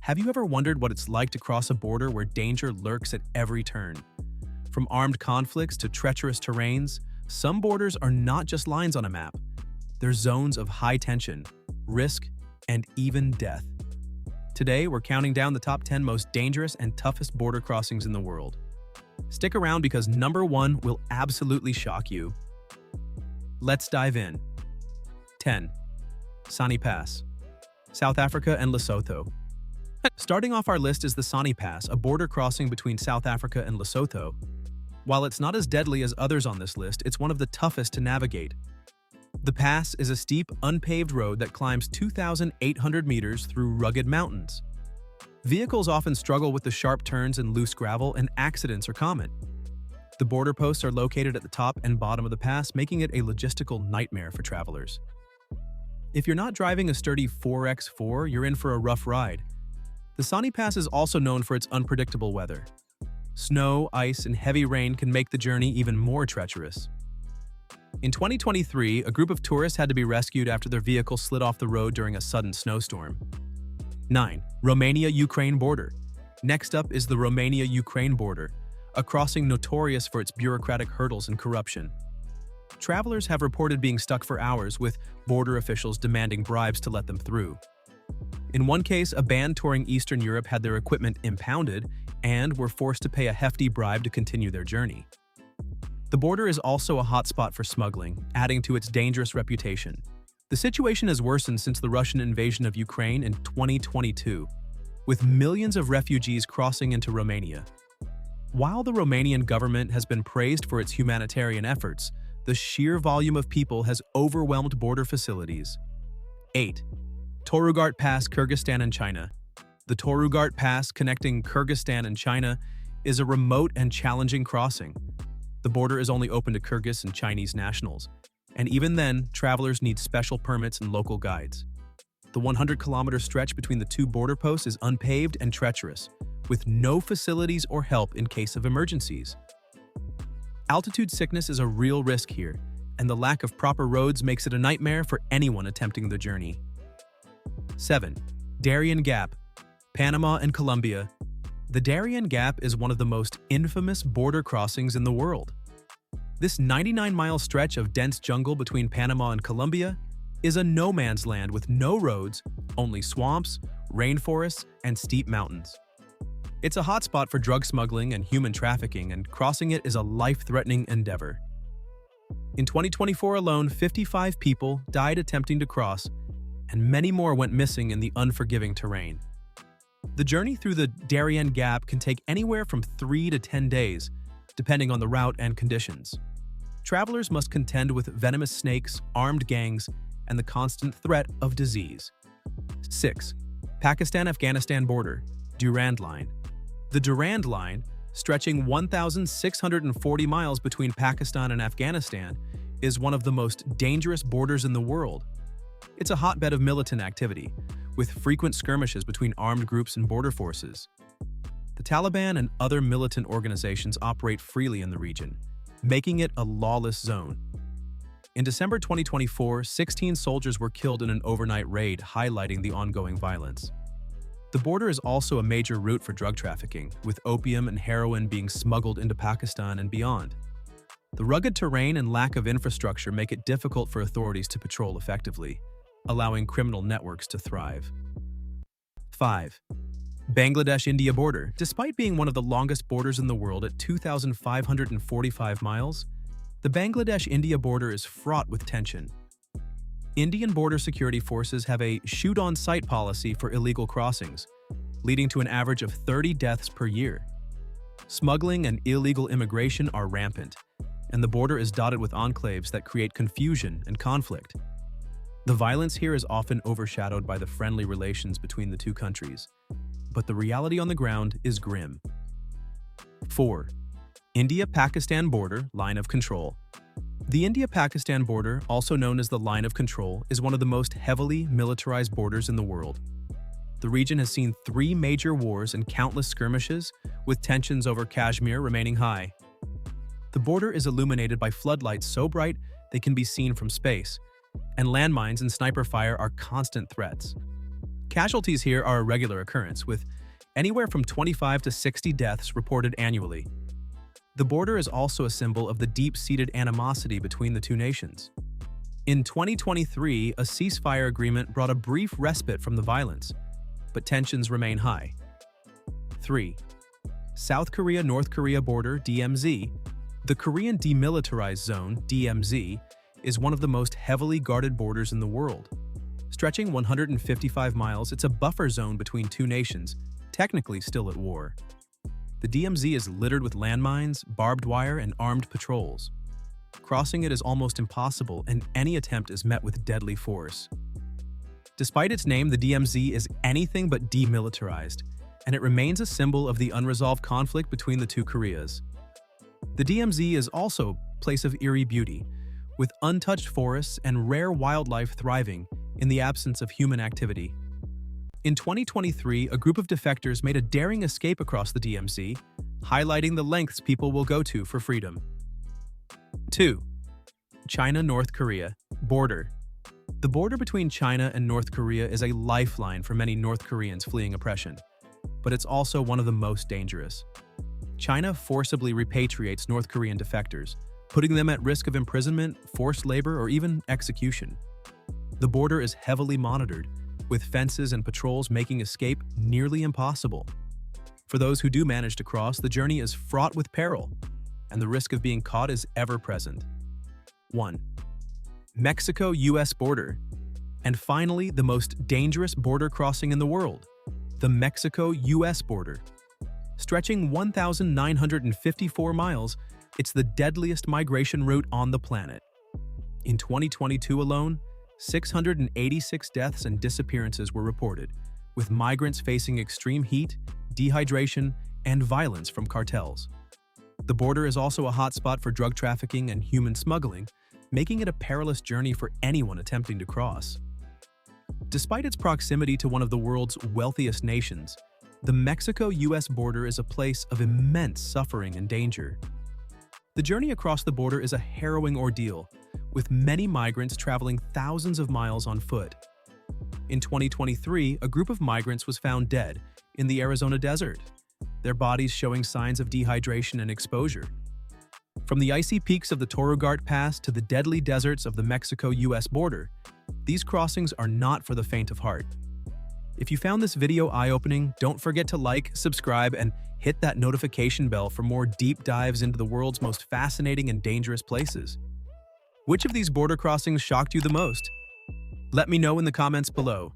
Have you ever wondered what it's like to cross a border where danger lurks at every turn? From armed conflicts to treacherous terrains, some borders are not just lines on a map. They're zones of high tension, risk, and even death. Today, we're counting down the top 10 most dangerous and toughest border crossings in the world. Stick around because number 1 will absolutely shock you. Let's dive in. 10. Sani Pass, South Africa and Lesotho. Starting off our list is the Sani Pass, a border crossing between South Africa and Lesotho. While it's not as deadly as others on this list, it's one of the toughest to navigate. The pass is a steep, unpaved road that climbs 2,800 meters through rugged mountains. Vehicles often struggle with the sharp turns and loose gravel, and accidents are common. The border posts are located at the top and bottom of the pass, making it a logistical nightmare for travelers. If you're not driving a sturdy 4x4, you're in for a rough ride. The Sani Pass is also known for its unpredictable weather. Snow, ice, and heavy rain can make the journey even more treacherous. In 2023, a group of tourists had to be rescued after their vehicle slid off the road during a sudden snowstorm. 9. Romania-Ukraine border. Next up is the Romania-Ukraine border, a crossing notorious for its bureaucratic hurdles and corruption. Travelers have reported being stuck for hours, with border officials demanding bribes to let them through. In one case, a band touring Eastern Europe had their equipment impounded and were forced to pay a hefty bribe to continue their journey. The border is also a hotspot for smuggling, adding to its dangerous reputation. The situation has worsened since the Russian invasion of Ukraine in 2022, with millions of refugees crossing into Romania. While the Romanian government has been praised for its humanitarian efforts, the sheer volume of people has overwhelmed border facilities. 8. Torugart Pass, Kyrgyzstan and China. The Torugart Pass, connecting Kyrgyzstan and China, is a remote and challenging crossing. The border is only open to Kyrgyz and Chinese nationals, and even then, travelers need special permits and local guides. The 100-kilometer stretch between the two border posts is unpaved and treacherous, with no facilities or help in case of emergencies. Altitude sickness is a real risk here, and the lack of proper roads makes it a nightmare for anyone attempting the journey. 7. Darién Gap, Panama and Colombia. The Darién Gap is one of the most infamous border crossings in the world. This 99-mile stretch of dense jungle between Panama and Colombia is a no-man's land with no roads, only swamps, rainforests, and steep mountains. It's a hotspot for drug smuggling and human trafficking, and crossing it is a life-threatening endeavor. In 2024 alone, 55 people died attempting to cross, and many more went missing in the unforgiving terrain. The journey through the Darién Gap can take anywhere from 3 to 10 days, depending on the route and conditions. Travelers must contend with venomous snakes, armed gangs, and the constant threat of disease. 6. Pakistan-Afghanistan border, Durand Line. The Durand Line, stretching 1,640 miles between Pakistan and Afghanistan, is one of the most dangerous borders in the world. It's a hotbed of militant activity, with frequent skirmishes between armed groups and border forces. The Taliban and other militant organizations operate freely in the region, making it a lawless zone. In December 2024, 16 soldiers were killed in an overnight raid, highlighting the ongoing violence. The border is also a major route for drug trafficking, with opium and heroin being smuggled into Pakistan and beyond. The rugged terrain and lack of infrastructure make it difficult for authorities to patrol effectively, allowing criminal networks to thrive. 5. Bangladesh-India border. Despite being one of the longest borders in the world at 2,545 miles, the Bangladesh-India border is fraught with tension. Indian border security forces have a shoot-on-sight policy for illegal crossings, leading to an average of 30 deaths per year. Smuggling and illegal immigration are rampant, and the border is dotted with enclaves that create confusion and conflict. The violence here is often overshadowed by the friendly relations between the two countries, but the reality on the ground is grim. 4. India-Pakistan border, line of control. The India-Pakistan border, also known as the Line of Control, is one of the most heavily militarized borders in the world. The region has seen 3 major wars and countless skirmishes, with tensions over Kashmir remaining high. The border is illuminated by floodlights so bright they can be seen from space, and landmines and sniper fire are constant threats. Casualties here are a regular occurrence, with anywhere from 25 to 60 deaths reported annually. The border is also a symbol of the deep-seated animosity between the two nations. In 2023, a ceasefire agreement brought a brief respite from the violence, but tensions remain high. 3. South Korea-North Korea border, DMZ. The Korean Demilitarized Zone, DMZ, is one of the most heavily guarded borders in the world. Stretching 155 miles, it's a buffer zone between two nations, technically still at war. The DMZ is littered with landmines, barbed wire, and armed patrols. Crossing it is almost impossible, and any attempt is met with deadly force. Despite its name, the DMZ is anything but demilitarized, and it remains a symbol of the unresolved conflict between the two Koreas. The DMZ is also a place of eerie beauty, with untouched forests and rare wildlife thriving in the absence of human activity. In 2023, a group of defectors made a daring escape across the DMZ, highlighting the lengths people will go to for freedom. 2. China-North Korea border. The border between China and North Korea is a lifeline for many North Koreans fleeing oppression, but it's also one of the most dangerous. China forcibly repatriates North Korean defectors, putting them at risk of imprisonment, forced labor, or even execution. The border is heavily monitored, with fences and patrols making escape nearly impossible. For those who do manage to cross, the journey is fraught with peril, and the risk of being caught is ever present. 1. Mexico-US border. And finally, the most dangerous border crossing in the world, the Mexico-US border. Stretching 1,954 miles, it's the deadliest migration route on the planet. In 2022 alone, 686 deaths and disappearances were reported, with migrants facing extreme heat, dehydration, and violence from cartels. The border is also a hotspot for drug trafficking and human smuggling, making it a perilous journey for anyone attempting to cross. Despite its proximity to one of the world's wealthiest nations, the Mexico-US border is a place of immense suffering and danger. The journey across the border is a harrowing ordeal, with many migrants traveling thousands of miles on foot. In 2023, a group of migrants was found dead in the Arizona desert, their bodies showing signs of dehydration and exposure. From the icy peaks of the Torugart Pass to the deadly deserts of the Mexico-US border, these crossings are not for the faint of heart. If you found this video eye-opening, don't forget to like, subscribe, and hit that notification bell for more deep dives into the world's most fascinating and dangerous places. Which of these border crossings shocked you the most? Let me know in the comments below.